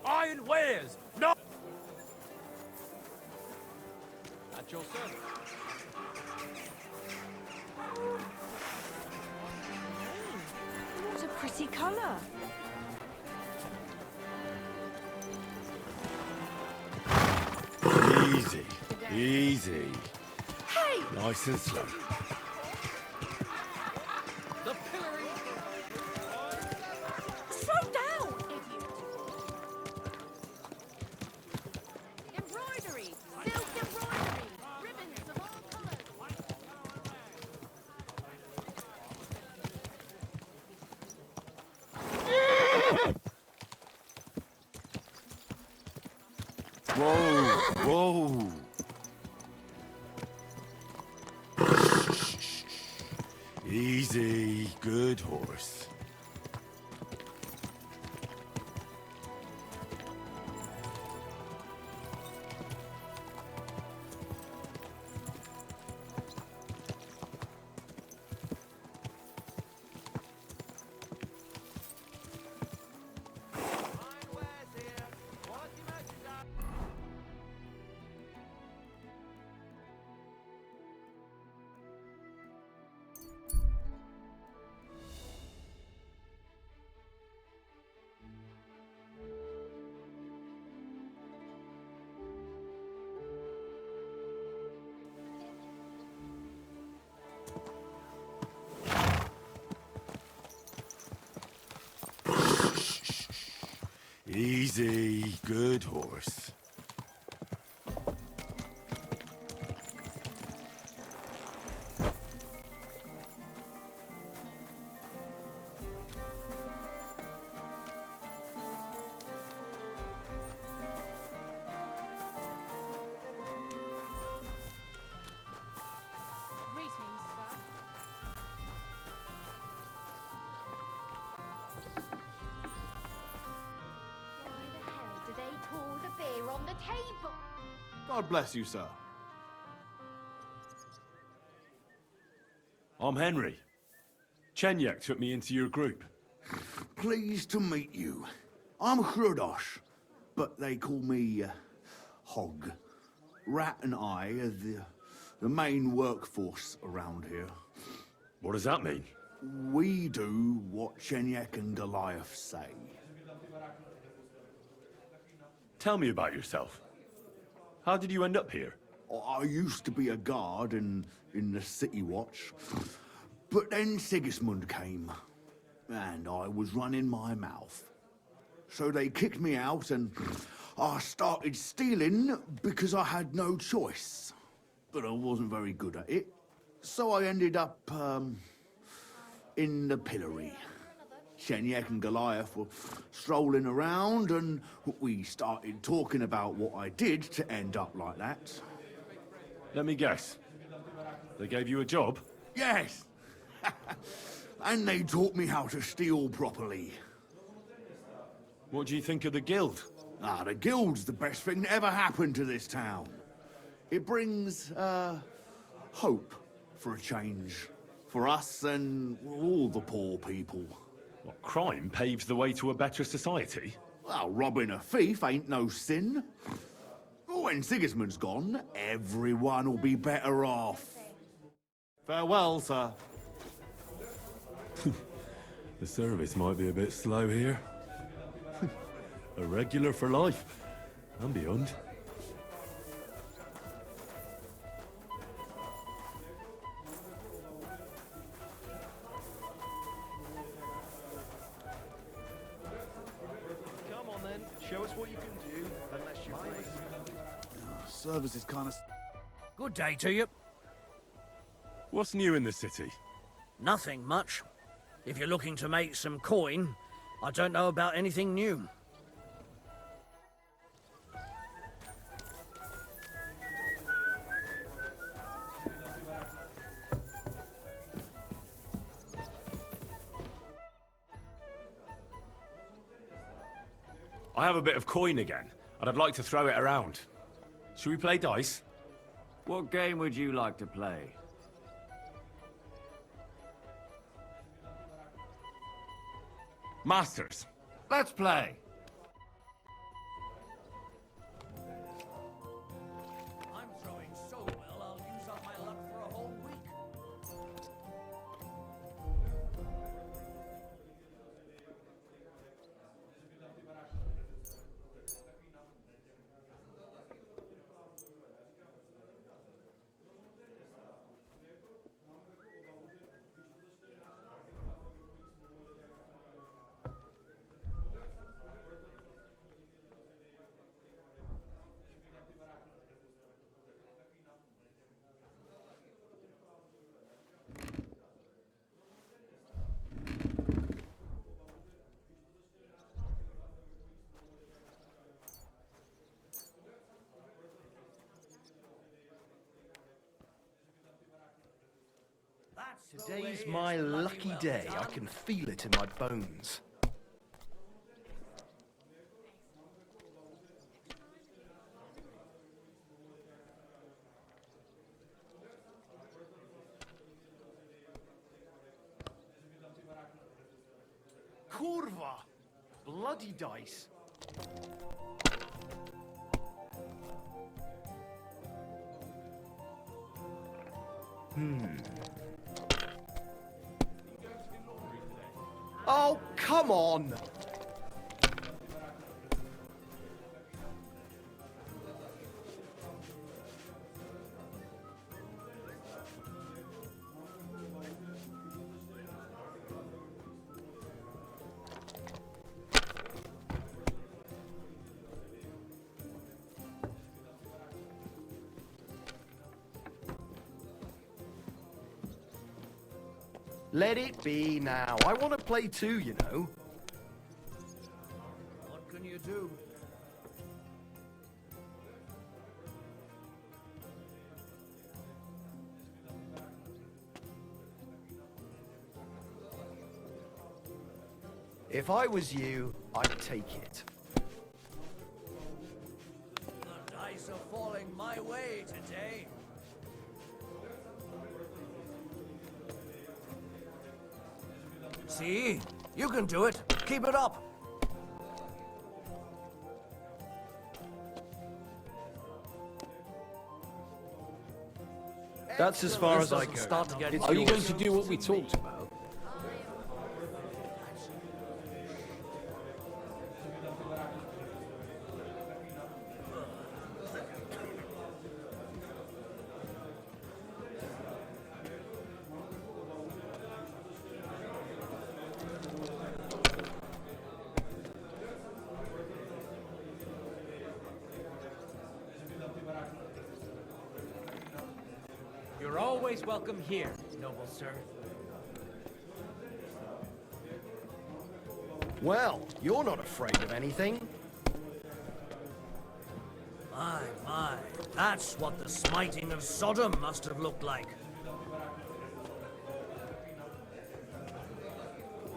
iron wares, not... At your service. What a pretty colour. Easy, easy. Hey! Nice and slow. The pillory. Throw down! Embroidery! Silk embroidery! Ribbons of all colours! Whoa, whoa. Easy, good horse. Easy, good horse. Greetings, sir. Why the hell do they pour the beer on the table? God bless you, sir. I'm Henry. Chenyek took me into your group. Pleased to meet you. I'm Hrudosh, but they call me Hog. Rat and I are the main workforce around here. What does that mean? We do what Chenyek and Goliath say. Tell me about yourself. How did you end up here? I used to be a guard in the City Watch, but then Sigismund came, and I was running my mouth. So they kicked me out, and I started stealing because I had no choice. But I wasn't very good at it, so I ended up, in the pillory. Chenyek and Goliath were strolling around, and we started talking about what I did to end up like that. Let me guess. They gave you a job? Yes! And they taught me how to steal properly. What do you think of the guild? The guild's the best thing that ever happened to this town. It brings, hope for a change. For us and all the poor people. What, crime paves the way to a better society? Well, robbing a thief ain't no sin. When Sigismund's gone, everyone will be better off. Farewell, sir. The service might be a bit slow here. A regular for life, and beyond. Come on then, show us what you can do, unless you please. Service is kind of... Good day to you. What's new in the city? Nothing much. If you're looking to make some coin, I don't know about anything new. I have a bit of coin again, and I'd like to throw it around. Should we play dice? What game would you like to play? Masters. Let's play! Today's my lucky day. I can feel it in my bones. Kurwa! Bloody dice. Oh, come on! Let it be now. I want to play too, you know. What can you do? If I was you, I'd take it. The dice are falling my way today. See? You can do it. Keep it up. That's as far as I Doesn't go. start to get It's Are you going yours. to do what we talked about? You're always welcome here, noble sir. Well, you're not afraid of anything. My. That's what the smiting of Sodom must have looked like.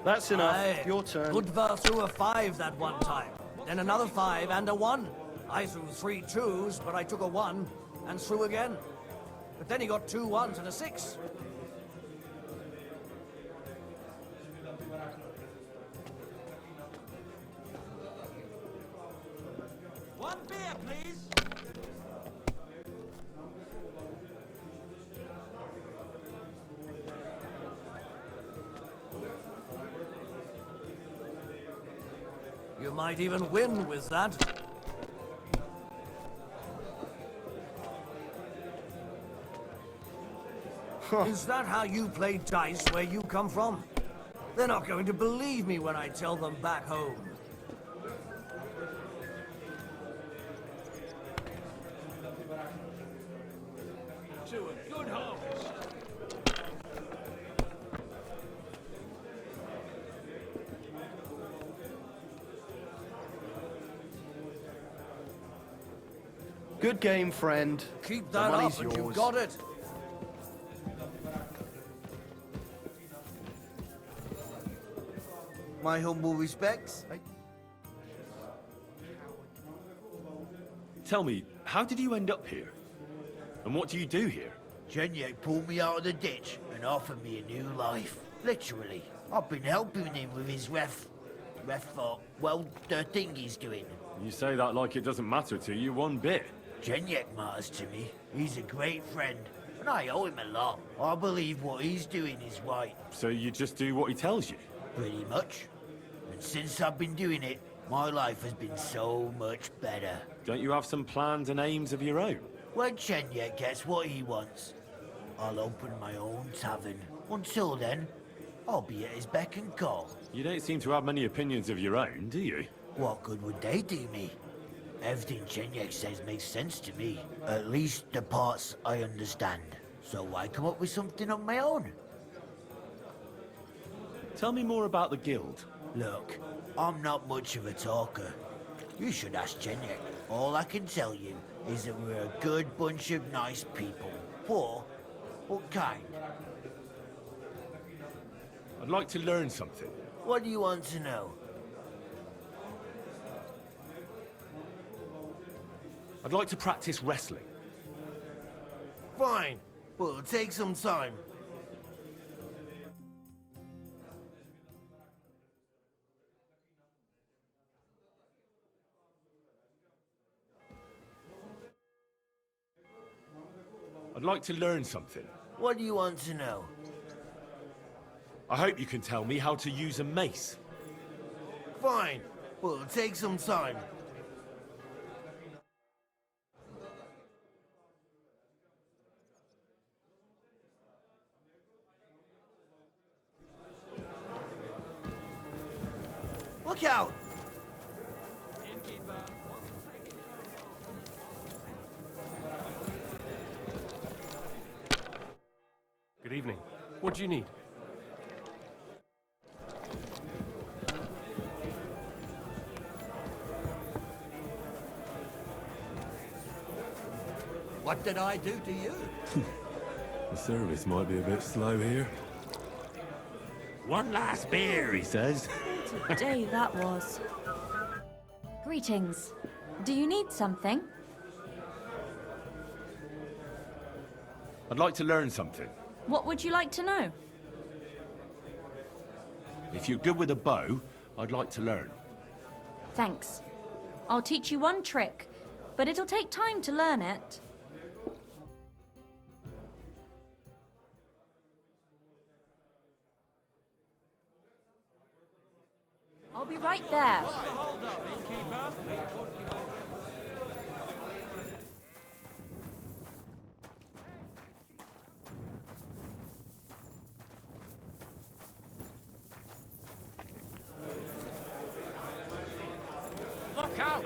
That's enough. Aye. Your turn. Budva threw a 5 that one time. Then another 5 and a 1. I threw 3 2s, but I took a 1 and threw again. But then he got 2 1s and a 6. One beer, please. You might even win with that. Is that how you play dice where you come from? They're not going to believe me when I tell them back home. To a good harvest. Good game, friend. Keep The that money's up and yours. you've got it. My humble respects. Tell me, how did you end up here? And what do you do here? Genyek pulled me out of the ditch and offered me a new life. Literally. I've been helping him with his ref well, the thing he's doing. You say that like it doesn't matter to you one bit. Genyek matters to me. He's a great friend, and I owe him a lot. I believe what he's doing is right, So you just do what he tells you? pretty much. And since I've been doing it, my life has been so much better. Don't you have some plans and aims of your own? When Genyek gets what he wants, I'll open my own tavern. Until then, I'll be at his beck and call. You don't seem to have many opinions of your own, do you? What good would they do me? Everything Genyek says makes sense to me. At least the parts I understand. So why come up with something on my own? Tell me more about the guild. Look, I'm not much of a talker. You should ask Genyek. All I can tell you is that we're a good bunch of nice people. Poor, but kind. I'd like to learn something. What do you want to know? I'd like to practice wrestling. Fine, but it'll take some time. I'd like to learn something. What do you want to know? I hope you can tell me how to use a mace. Fine, but it'll take some time. Look out! Good evening. What do you need? What did I do to you? The service might be a bit slow here. One last beer, he says. Today that was. Greetings. Do you need something? I'd like to learn something. What would you like to know? If you're good with a bow, I'd like to learn. Thanks. I'll teach you one trick, but it'll take time to learn it. I'll be right there. Look out!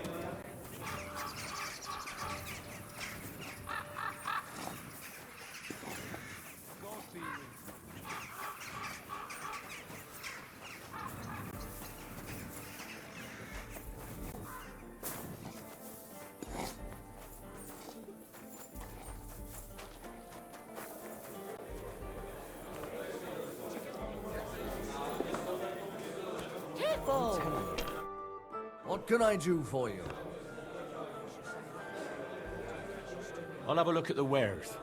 Careful! What can I do for you? I'll have a look at the wares.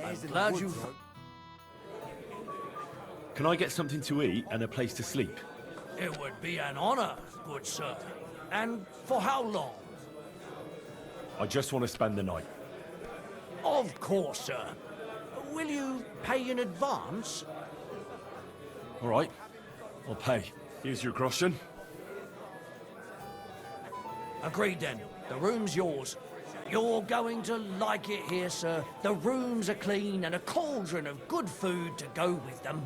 I'm glad you... Can I get something to eat and a place to sleep? It would be an honor, good sir. And for how long? I just want to spend the night. Of course, sir. Will you pay in advance? All right, I'll pay. Here's your groschen. Agreed then. The room's yours. You're going to like it here, sir. The rooms are clean and a cauldron of good food to go with them.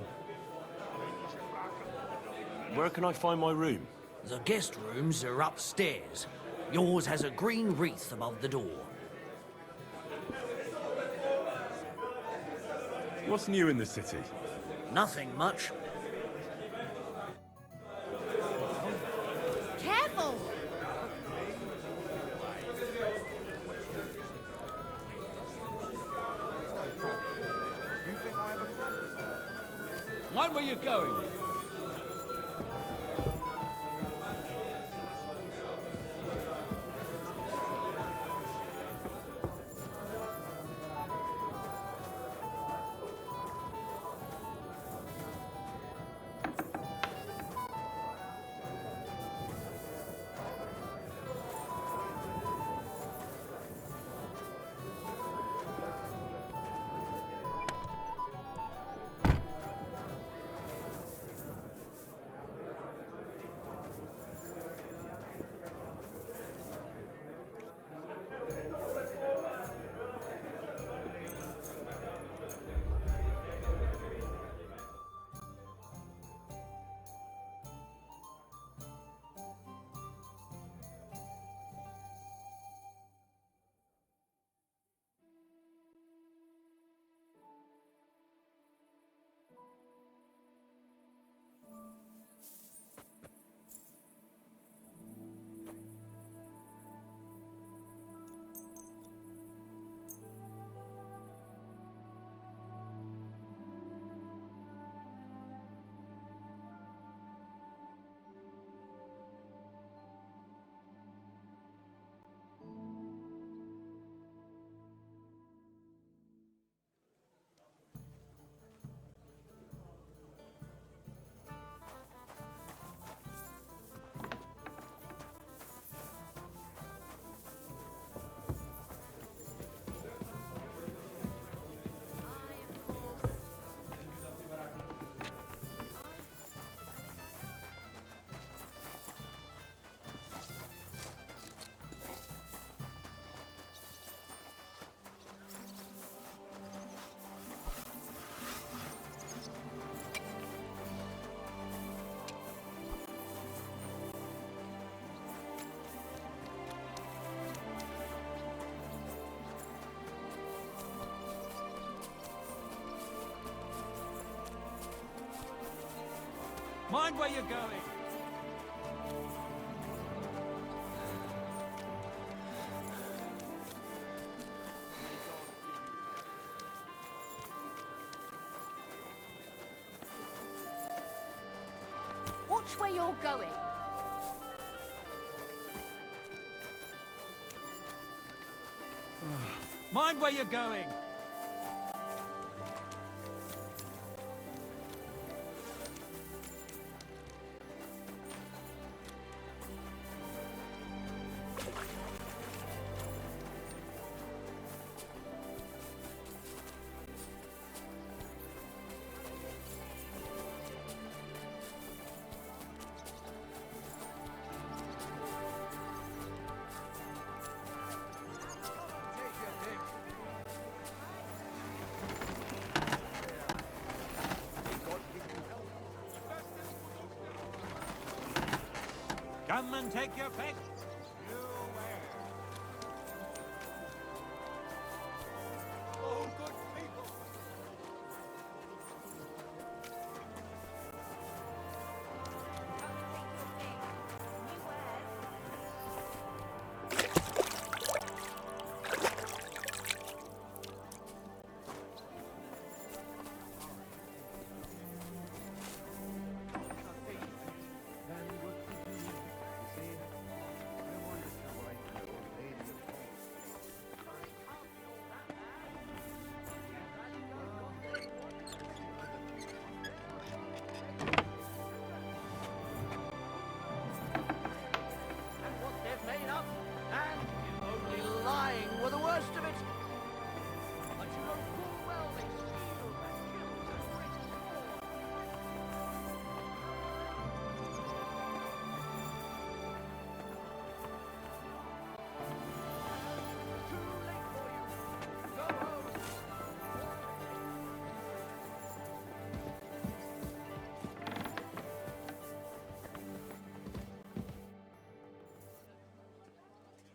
Where can I find my room? The guest rooms are upstairs. Yours has a green wreath above the door. What's new in the city? Nothing much. Careful! When were you going? Mind where you're going. Watch where you're going. Mind where you're going. Come and take your pick. What they've made up, and only lying were the worst of it. But you know full well they steal and kill and break the law. Too late for you. Go home.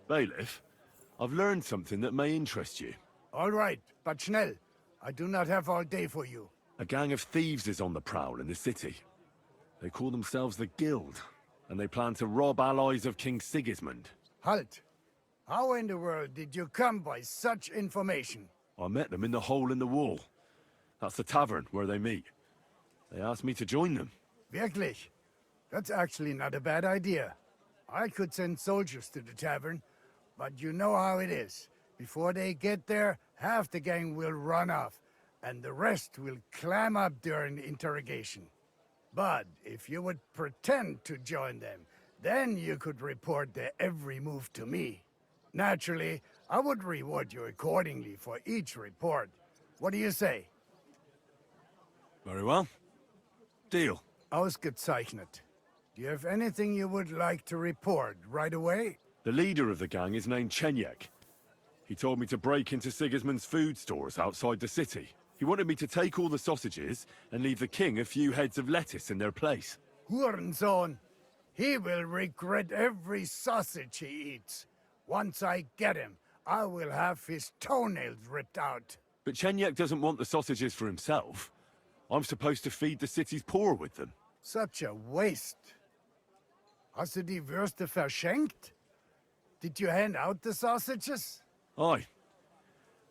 Bailiff, I've learned something that may interest you. All right, but schnell. I do not have all day for you. A gang of thieves is on the prowl in the city. They call themselves the Guild, and they plan to rob allies of King Sigismund. Halt! How in the world did you come by such information? I met them in the hole in the wall. That's the tavern where they meet. They asked me to join them. Wirklich? That's actually not a bad idea. I could send soldiers to the tavern, but you know how it is. Before they get there, half the gang will run off, and the rest will clam up during the interrogation. But if you would pretend to join them, then you could report their every move to me. Naturally, I would reward you accordingly for each report. What do you say? Very well. Deal. Ausgezeichnet. Do you have anything you would like to report right away? The leader of the gang is named Chenyek. He told me to break into Sigismund's food stores outside the city. He wanted me to take all the sausages and leave the king a few heads of lettuce in their place. Hurensohn! He will regret every sausage he eats. Once I get him, I will have his toenails ripped out. But Chenyek doesn't want the sausages for himself. I'm supposed to feed the city's poor with them. Such a waste. Hast du die Würste verschenkt? Did you hand out the sausages? Aye.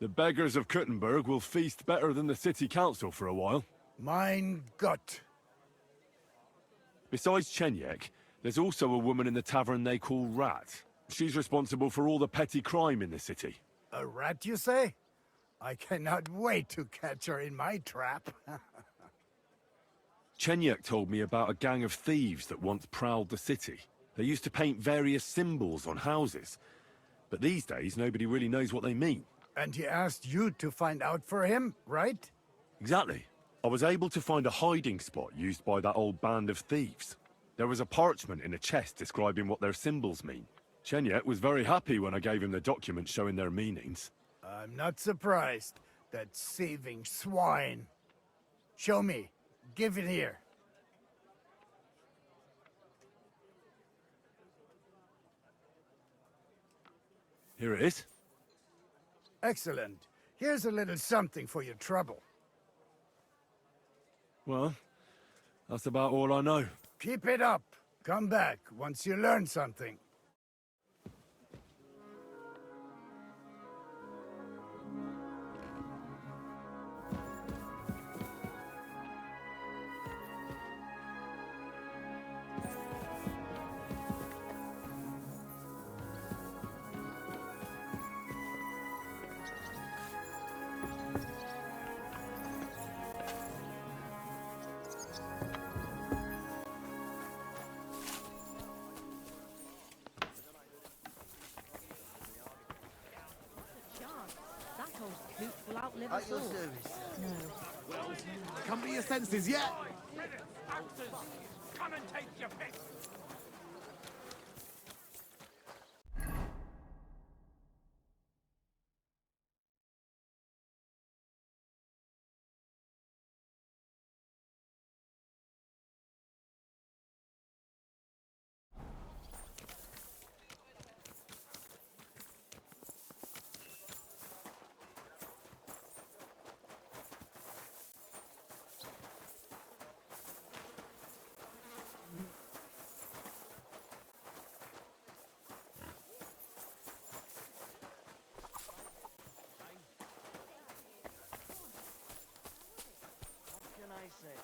The beggars of Kuttenberg will feast better than the city council for a while. Mein Gott. Besides Chenyek, there's also a woman in the tavern they call Rat. She's responsible for all the petty crime in the city. A rat, you say? I cannot wait to catch her in my trap. Chenyek told me about a gang of thieves that once prowled the city. They used to paint various symbols on houses. But these days, nobody really knows what they mean. And he asked you to find out for him, right? Exactly. I was able to find a hiding spot used by that old band of thieves. There was a parchment in a chest describing what their symbols mean. Chenyek was very happy when I gave him the document showing their meanings. I'm not surprised. That saving swine. Show me. Give it here. Here it is. Excellent. Here's a little something for your trouble. Well, That's about all I know. Keep it up. Come back once you learn something. That old coot will outlive At us your all. service. Come to your senses yet? Come and take your pick! What can I say?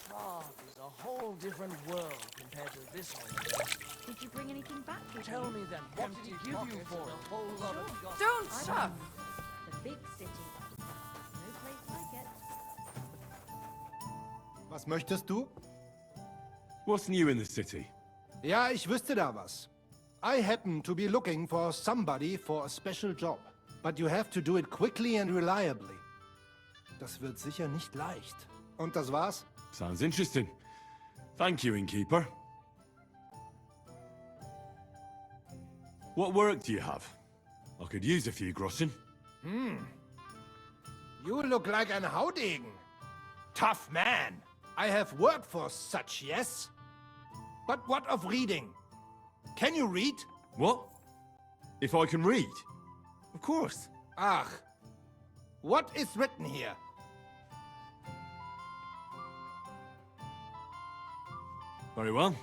Prague is a whole different world compared to this one. Did you bring anything back with Tell you? me then, what did he give you for it? A whole lot of gossip. Don't stop! The big city. No place like it. Was möchtest du? What's new in the city? Ja, ich wüsste da was. I happen to be looking for somebody for a special job. But you have to do it quickly and reliably. Das wird sicher nicht leicht. Und das war's? Sounds interesting. Thank you, innkeeper. What work do you have? I could use a few groschen. You look like an Haudegen. Tough man. I have work for such, yes? But what of reading? Can you read? What? If I can read? Of course. Ach. What is written here? Very well.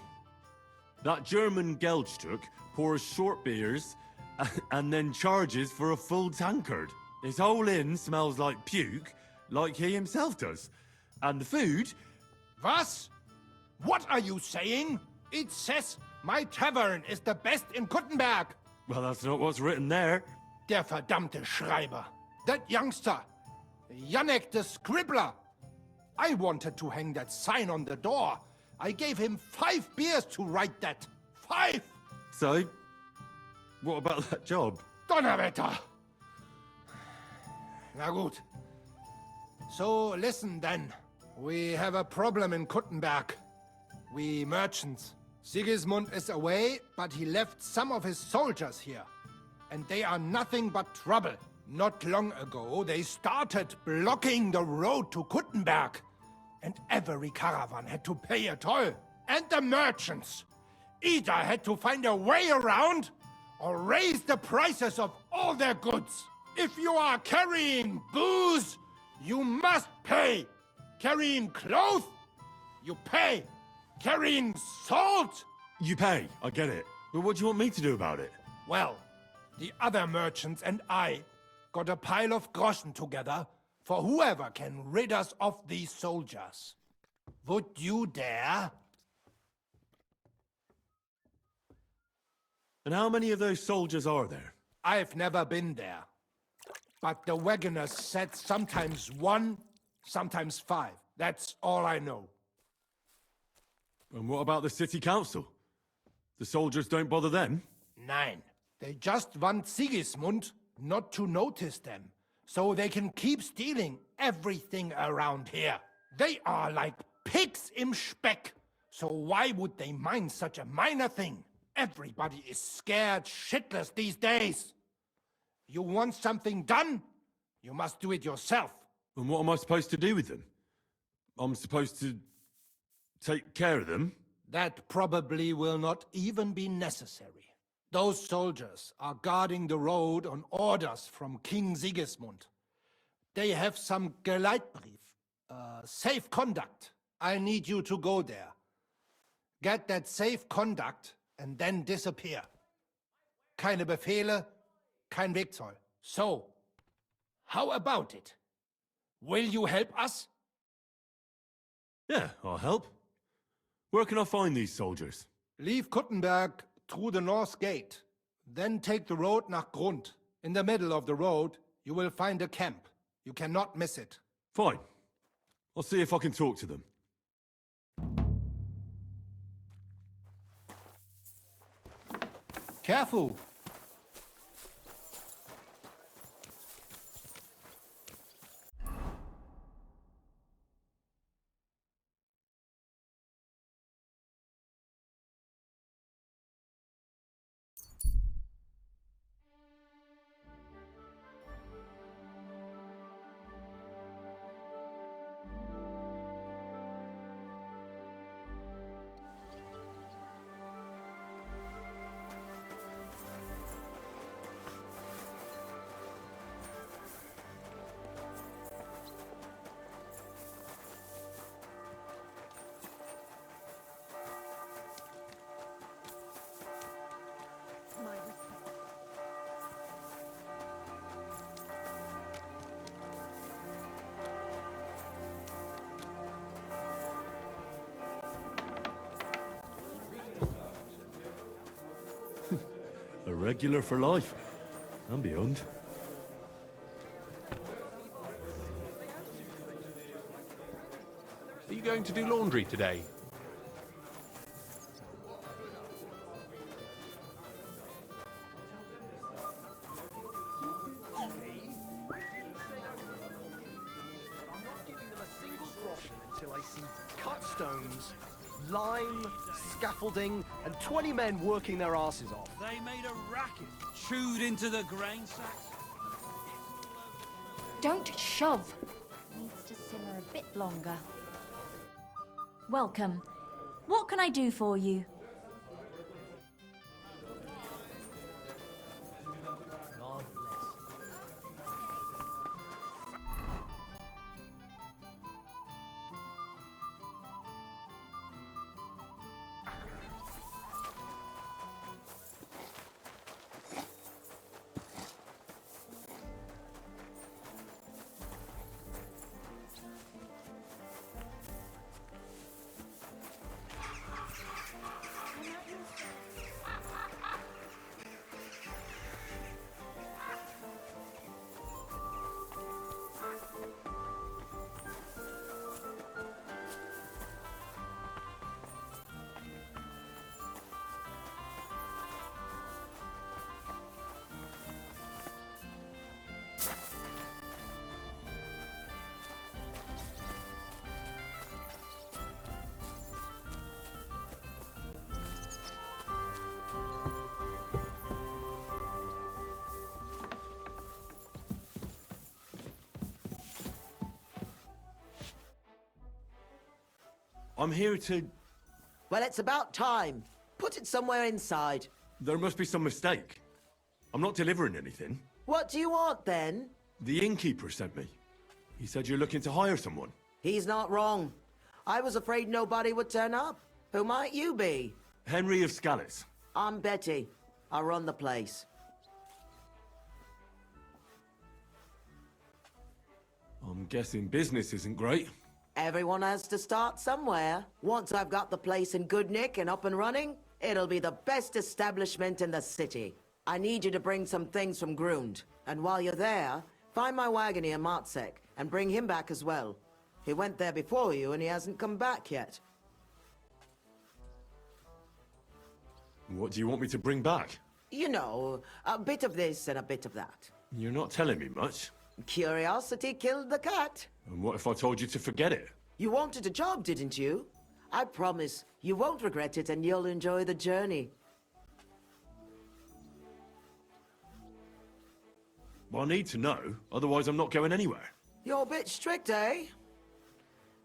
That German Geldstück pours short beers and then charges for a full tankard. His whole inn smells like puke, like he himself does. And the food... Was? What are you saying? It says my tavern is the best in Kuttenberg. Well, that's not what's written there. Der verdammte Schreiber. That youngster. Janek the Scribbler. I wanted to hang that sign on the door. I gave him 5 beers to write that. 5! So, what about that job? Donnerwetter! Na gut. So, listen then. We have a problem in Kuttenberg. We merchants. Sigismund is away, but he left some of his soldiers here. And they are nothing but trouble. Not long ago, they started blocking the road to Kuttenberg. And every caravan had to pay a toll. And the merchants. Either had to find a way around, or raise the prices of all their goods. If you are carrying booze, you must pay. Carrying clothes, you pay. Carrying salt? You pay, I get it. But what do you want me to do about it? Well, the other merchants and I got a pile of groschen together for whoever can rid us of these soldiers. Would you dare? And how many of those soldiers are there? I've never been there. But the wagoners said sometimes 1, sometimes 5. That's all I know. And what about the city council? The soldiers don't bother them? Nein. They just want Sigismund not to notice them, so they can keep stealing everything around here. They are like pigs im Speck, so why would they mind such a minor thing? Everybody is scared shitless these days. You want something done? You must do it yourself. And what am I supposed to do with them? I'm supposed to take care of them? That probably will not even be necessary. Those soldiers are guarding the road on orders from King Sigismund. They have some Geleitbrief, safe conduct. I need you to go there. Get that safe conduct and then disappear. Keine Befehle, kein Wegzoll. So, how about it? Will you help us? Yeah, I'll help. Where can I find these soldiers? Leave Kuttenberg through the north gate. Then take the road nach Grund. In the middle of the road, you will find a camp. You cannot miss it. Fine. I'll see if I can talk to them. Careful. My respect. A regular for life. And beyond. Are you going to do laundry today? Until I see cut stones, lime, scaffolding, and 20 men working their asses off. They made a racket, chewed into the grain sacks. Don't shove. Needs to simmer a bit longer. Welcome. What can I do for you? God bless. I'm here to... Well, it's about time. Put it somewhere inside. There must be some mistake. I'm not delivering anything. What do you want, then? The innkeeper sent me. He said you're looking to hire someone. He's not wrong. I was afraid nobody would turn up. Who might you be? Henry of Scallis. I'm Betty. I run the place. I'm guessing business isn't great. Everyone has to start somewhere. Once I've got the place in good nick and up and running, it'll be the best establishment in the city. I need you to bring some things from Grund. And while you're there, find my wagon near Martzek and bring him back as well. He went there before you and he hasn't come back yet. What do you want me to bring back? You know, a bit of this and a bit of that. You're not telling me much. Curiosity killed the cat. And what if I told you to forget it? You wanted a job, didn't you? I promise, you won't regret it and you'll enjoy the journey. Well, I need to know, otherwise I'm not going anywhere. You're a bit strict, eh?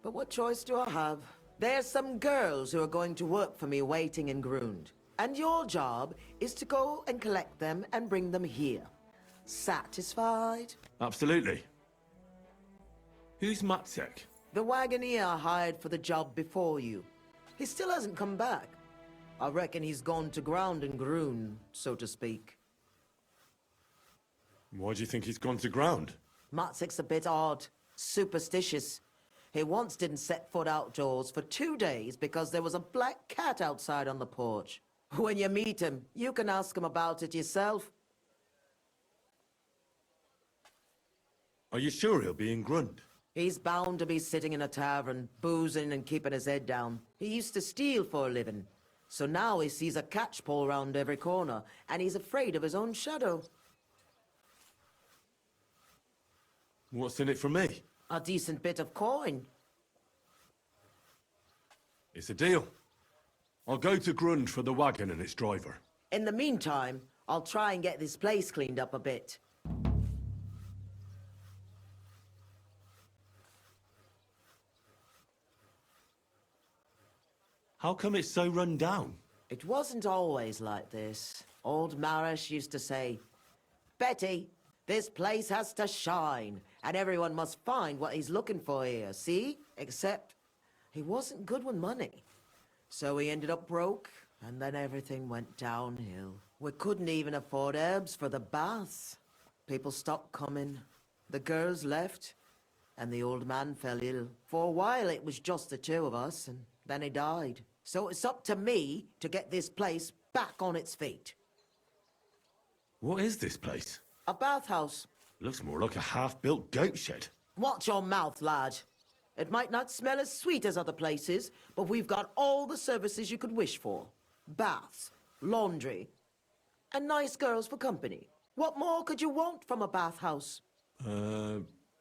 But what choice do I have? There's some girls who are going to work for me waiting in Grund. And your job is to go and collect them and bring them here. Satisfied? Absolutely. Who's Matzek? The wagoner I hired for the job before you. He still hasn't come back. I reckon he's gone to ground and groon, so to speak. Why do you think he's gone to ground? Matzik's a bit odd. Superstitious. He once didn't set foot outdoors for 2 days because there was a black cat outside on the porch. When you meet him, you can ask him about it yourself. Are you sure he'll be in Grund? He's bound to be sitting in a tavern, boozing and keeping his head down. He used to steal for a living. So now he sees a catchpole round every corner, and he's afraid of his own shadow. What's in it for me? A decent bit of coin. It's a deal. I'll go to Grund for the wagon and its driver. In the meantime, I'll try and get this place cleaned up a bit. How come it's so run down? It wasn't always like this. Old Marish used to say, Betty, this place has to shine, and everyone must find what he's looking for here, see? Except, he wasn't good with money. So he ended up broke, and then everything went downhill. We couldn't even afford herbs for the baths. People stopped coming. The girls left, and the old man fell ill. For a while it was just the two of us, and then he died. So it's up to me to get this place back on its feet. What is this place? A bathhouse. Looks more like a half-built goat shed. Watch your mouth, lad. It might not smell as sweet as other places, but we've got all the services you could wish for. Baths, laundry, and nice girls for company. What more could you want from a bathhouse?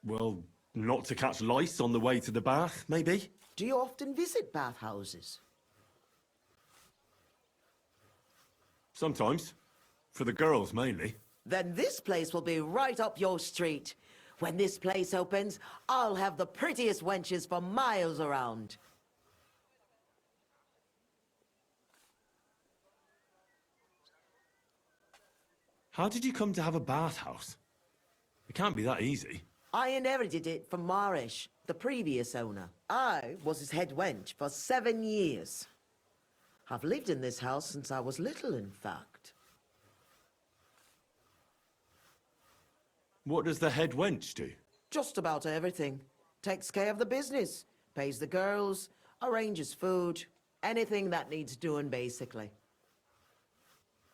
Well, not to catch lice on the way to the bath, maybe? Do you often visit bathhouses? Sometimes. For the girls, mainly. Then this place will be right up your street. When this place opens, I'll have the prettiest wenches for miles around. How did you come to have a bathhouse? It can't be that easy. I inherited it from Marish, the previous owner. I was his head wench for 7 years. I've lived in this house since I was little, in fact. What does the head wench do? Just about everything. Takes care of the business, pays the girls, arranges food, anything that needs doing, basically.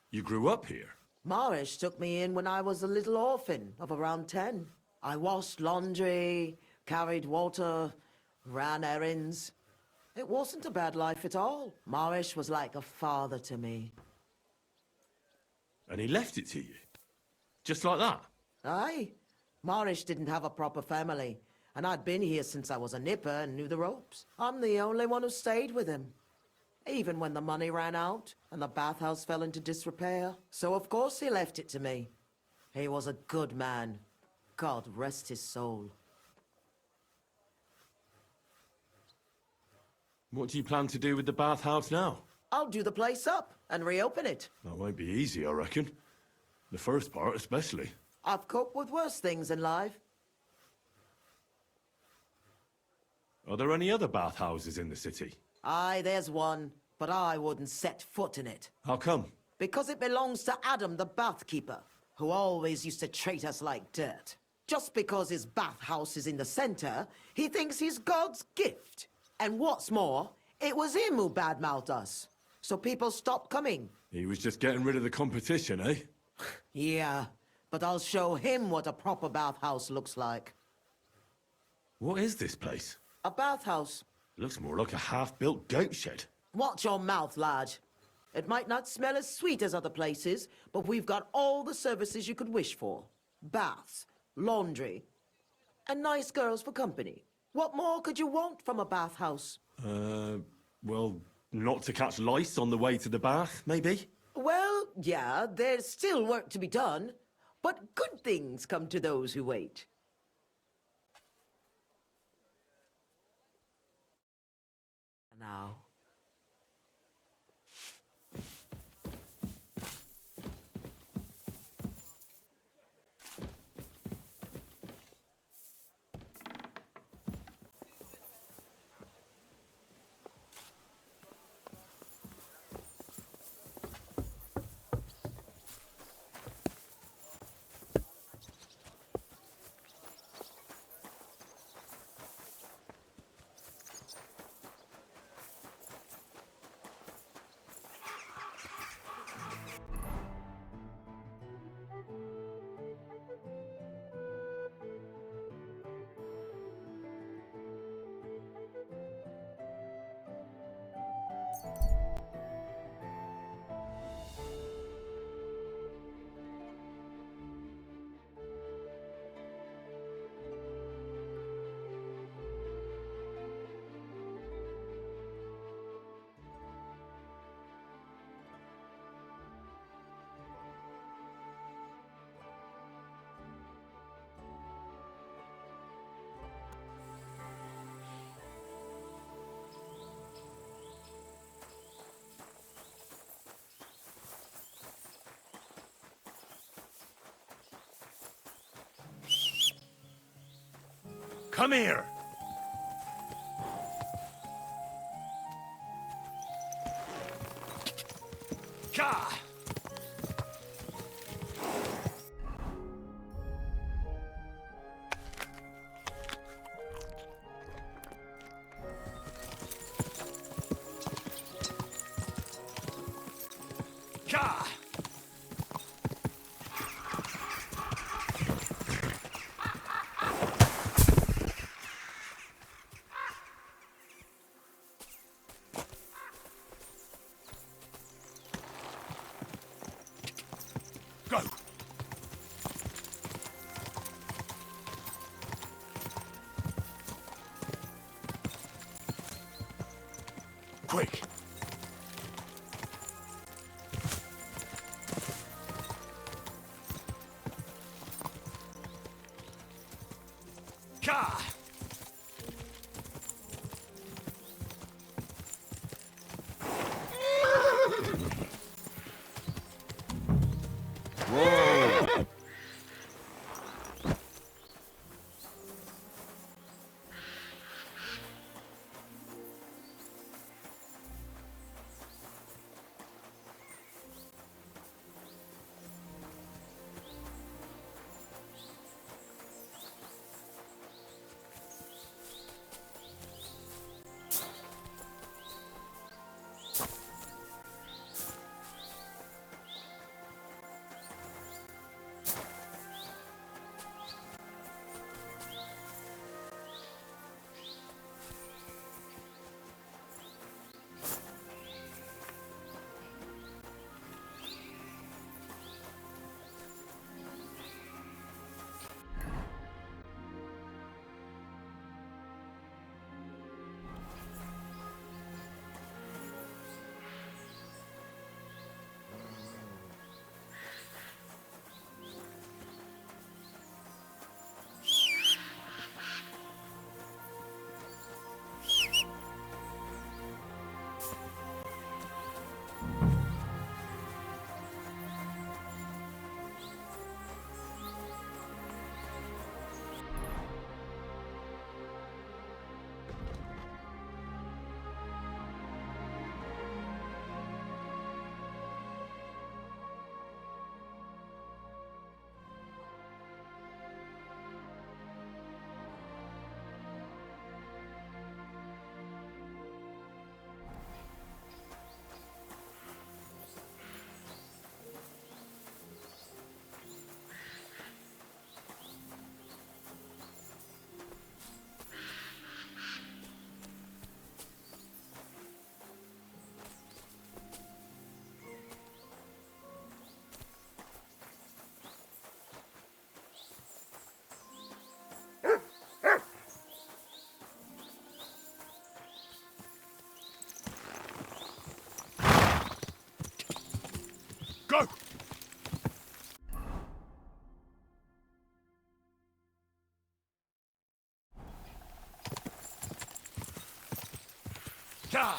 You grew up here? Marish took me in when I was a little orphan of around 10. I washed laundry, carried water, ran errands. It wasn't a bad life at all. Marish was like a father to me. And he left it to you? Just like that? Aye. Marish didn't have a proper family, and I'd been here since I was a nipper and knew the ropes. I'm the only one who stayed with him. Even when the money ran out and the bathhouse fell into disrepair. So of course he left it to me. He was a good man. God rest his soul. What do you plan to do with the bathhouse now? I'll do the place up and reopen it. That won't be easy, I reckon. The first part especially. I've coped with worse things in life. Are there any other bathhouses in the city? Aye, there's one, but I wouldn't set foot in it. How come? Because it belongs to Adam, the bathkeeper, who always used to treat us like dirt. Just because his bathhouse is in the center, he thinks he's God's gift. And what's more, it was him who badmouthed us. So people stopped coming. He was just getting rid of the competition, eh? Yeah, but I'll show him what a proper bathhouse looks like. What is this place? A bathhouse. Looks more like a half-built goat shed. Watch your mouth, lad. It might not smell as sweet as other places, but we've got all the services you could wish for. Baths, laundry, and nice girls for company. What more could you want from a bathhouse? Well, not to catch lice on the way to the bath, maybe? Well, yeah, there's still work to be done, but good things come to those who wait. Now. Come here! Gah! Gah! Go! Quick! Gah! Whoa! Go! Gah!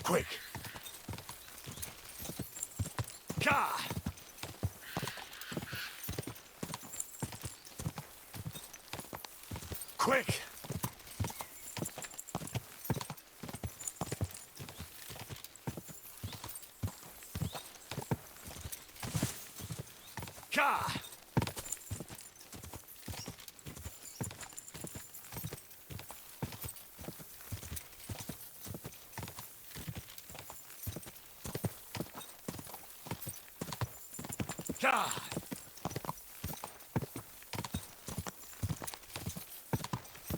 Quick! Gah! Quick! Gah! Gah!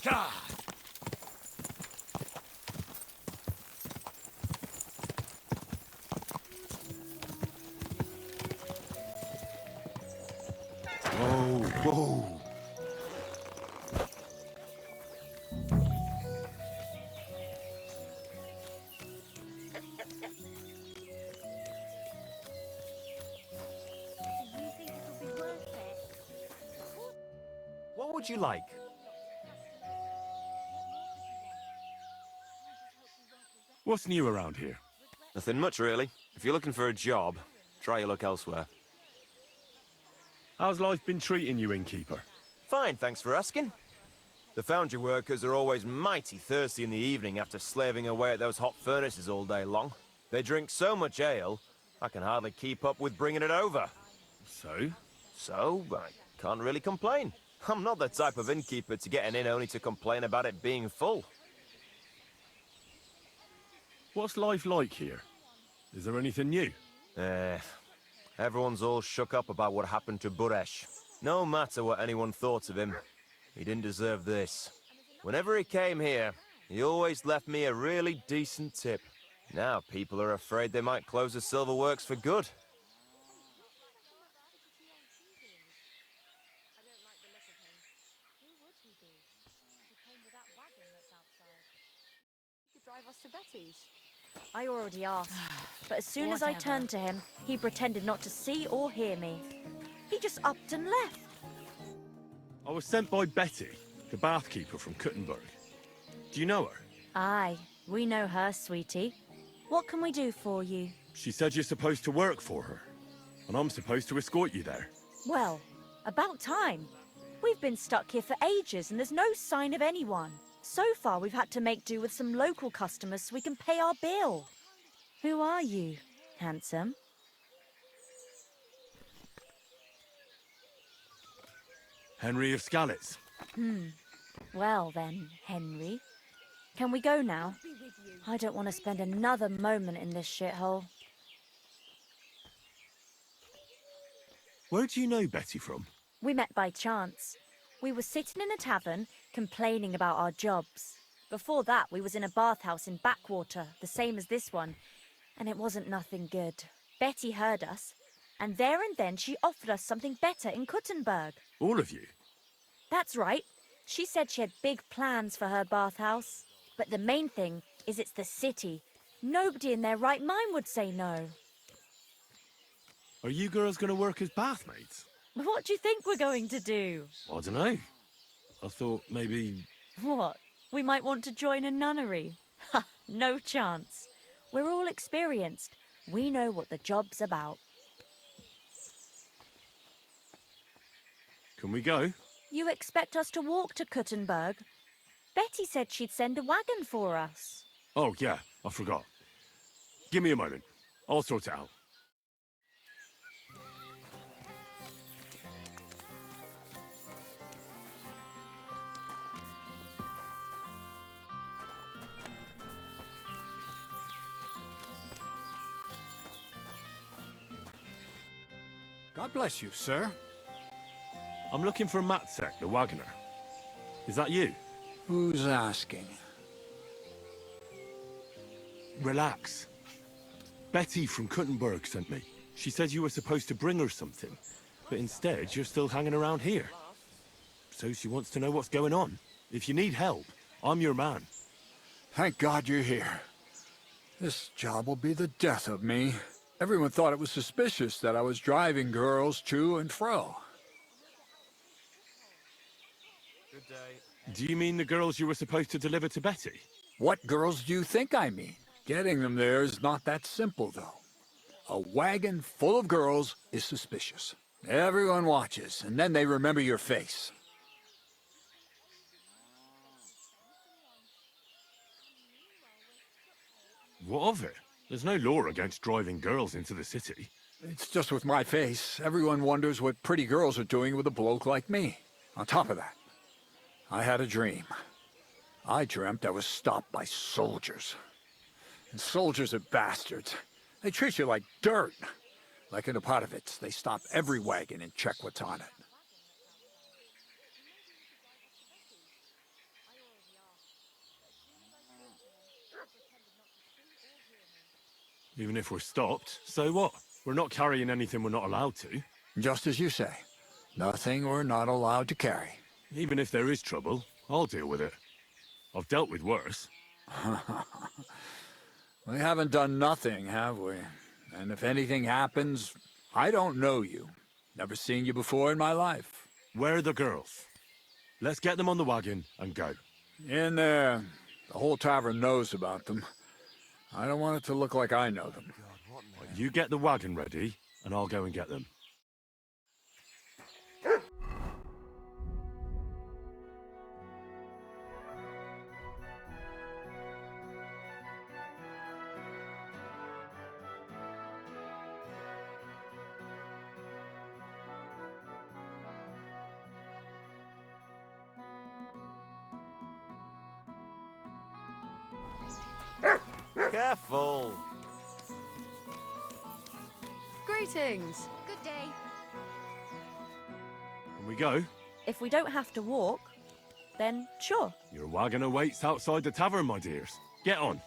Gah! Whoa, whoa. Do you think it'll be worth it? What would you like? What's new around here? Nothing much, really. If you're looking for a job, try your luck elsewhere. How's life been treating you, innkeeper? Fine, thanks for asking. The foundry workers are always mighty thirsty in the evening after slaving away at those hot furnaces all day long. They drink so much ale, I can hardly keep up with bringing it over. So, I can't really complain. I'm not the type of innkeeper to get an inn only to complain about it being full. What's life like here? Is there anything new? Everyone's all shook up about what happened to Buresh. No matter what anyone thought of him, he didn't deserve this. Whenever he came here, he always left me a really decent tip. Now people are afraid they might close the silver works for good. Drive us to Betty's. I already asked, but as soon as I turned to him, he pretended not to see or hear me. He just upped and left. I was sent by Betty, the bathkeeper from Kuttenberg. Do you know her? Aye, we know her, sweetie. What can we do for you? She said you're supposed to work for her, and I'm supposed to escort you there. Well, about time. We've been stuck here for ages and there's no sign of anyone. So far, we've had to make do with some local customers so we can pay our bill. Who are you, handsome? Henry of Skalitz. Well then, Henry. Can we go now? I don't want to spend another moment in this shithole. Where do you know Betty from? We met by chance. We were sitting in a tavern, complaining about our jobs. Before that, we was in a bathhouse in Backwater, the same as this one, and it wasn't nothing good. Betty heard us, and there and then she offered us something better in Kuttenberg. All of you? That's right. She said she had big plans for her bathhouse. But the main thing is it's the city. Nobody in their right mind would say no. Are you girls going to work as bathmaids? What do you think we're going to do? I don't know. I thought maybe... What? We might want to join a nunnery? Ha! No chance. We're all experienced. We know what the job's about. Can we go? You expect us to walk to Kuttenberg? Betty said she'd send a wagon for us. Oh, yeah, I forgot. Give me a moment. I'll sort it out. God bless you, sir. I'm looking for Matzek, the wagoner. Is that you? Who's asking? Relax. Betty from Kuttenberg sent me. She said you were supposed to bring her something, but instead you're still hanging around here. So she wants to know what's going on. If you need help, I'm your man. Thank God you're here. This job will be the death of me. Everyone thought it was suspicious that I was driving girls to and fro. Good day. Do you mean the girls you were supposed to deliver to Betty? What girls do you think I mean? Getting them there is not that simple, though. A wagon full of girls is suspicious. Everyone watches, and then they remember your face. What of it? There's no law against driving girls into the city. It's just with my face. Everyone wonders what pretty girls are doing with a bloke like me. On top of that, I had a dream. I dreamt I was stopped by soldiers. And soldiers are bastards. They treat you like dirt. Like in the Potovits, they stop every wagon and check what's on it. Even if we're stopped, so what? We're not carrying anything we're not allowed to. Just as you say. Nothing we're not allowed to carry. Even if there is trouble, I'll deal with it. I've dealt with worse. We haven't done nothing, have we? And if anything happens, I don't know you. Never seen you before in my life. Where are the girls? Let's get them on the wagon and go. In there. The whole tavern knows about them. I don't want it to look like I know them. You get the wagon ready, and I'll go and get them. Careful. Greetings. Good day. Can we go? If we don't have to walk, then sure. Your wagon awaits outside the tavern, my dears. Get on.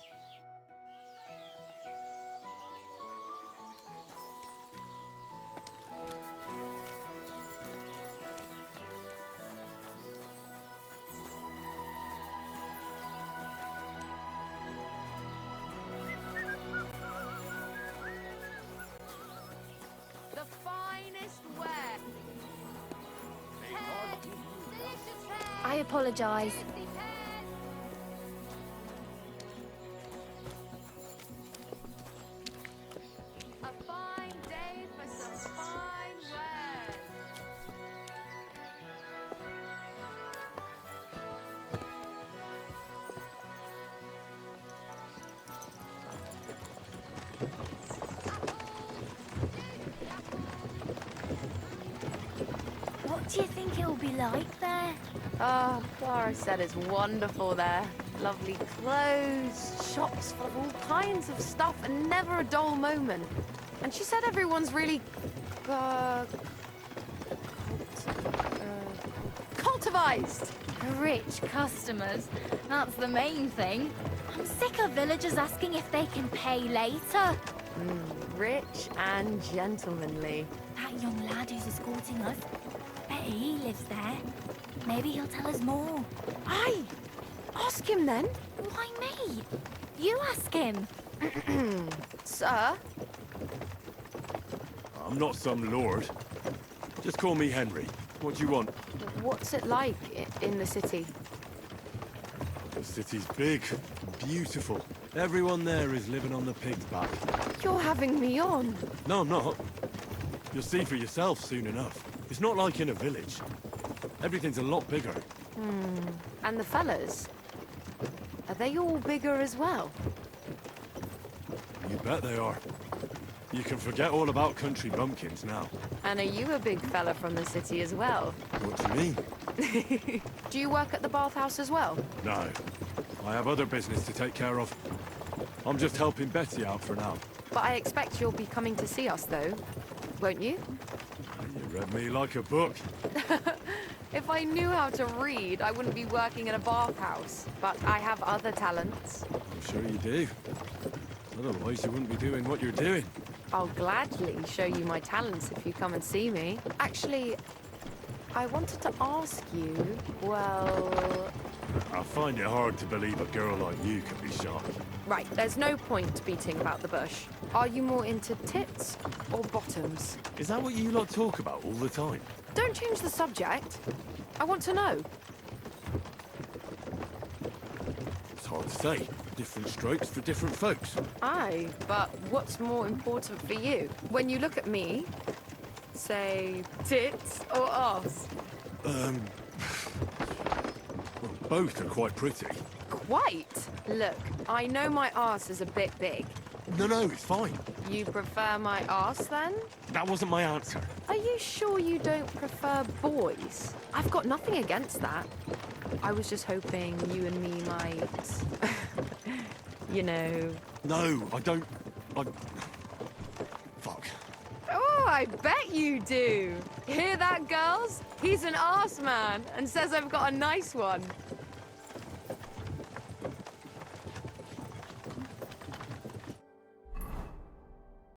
The finest ware. Pear. Delicious pear. I apologize. Tasty pears. A fine day for some fine wares. What do you think it'll be like there? Ah, Clara said it's wonderful there. Lovely clothes, shops full of all kinds of stuff, and never a dull moment. And she said everyone's really, cultivized. Rich customers. That's the main thing. I'm sick of villagers asking if they can pay later. Rich and gentlemanly. That young lad who's escorting us, bet he lives there. Maybe he'll tell us more. Aye, ask him then. Why me? You ask him. Sir? I'm not some lord. Just call me Henry. What do you want? What's it like in the city? The city's big, beautiful. Everyone there is living on the pig's back. You're having me on. No, I'm not. You'll see for yourself soon enough. It's not like in a village. Everything's a lot bigger. And the fellas? Are they all bigger as well? You bet they are. You can forget all about country bumpkins now. And are you a big fella from the city as well? What do you mean? Do you work at the bathhouse as well? No. I have other business to take care of. I'm just helping Betty out for now. But I expect you'll be coming to see us, though. Won't you? You read me like a book. If I knew how to read, I wouldn't be working in a bathhouse. But I have other talents. I'm sure you do. Otherwise, you wouldn't be doing what you're doing. I'll gladly show you my talents if you come and see me. Actually, I wanted to ask you, well... I find it hard to believe a girl like you could be shy. Right, there's no point beating about the bush. Are you more into tits or bottoms? Is that what you lot talk about all the time? Don't change the subject. I want to know. It's hard to say. Different strokes for different folks. Aye, but what's more important for you? When you look at me, say tits or arse? Well, both are quite pretty. Quite? Look, I know my arse is a bit big. No, it's fine. You prefer my arse then? That wasn't my answer. Are you sure you don't prefer boys? I've got nothing against that. I was just hoping you and me might... you know... No, I don't... Fuck. Oh, I bet you do. Hear that, girls? He's an arse man and says I've got a nice one.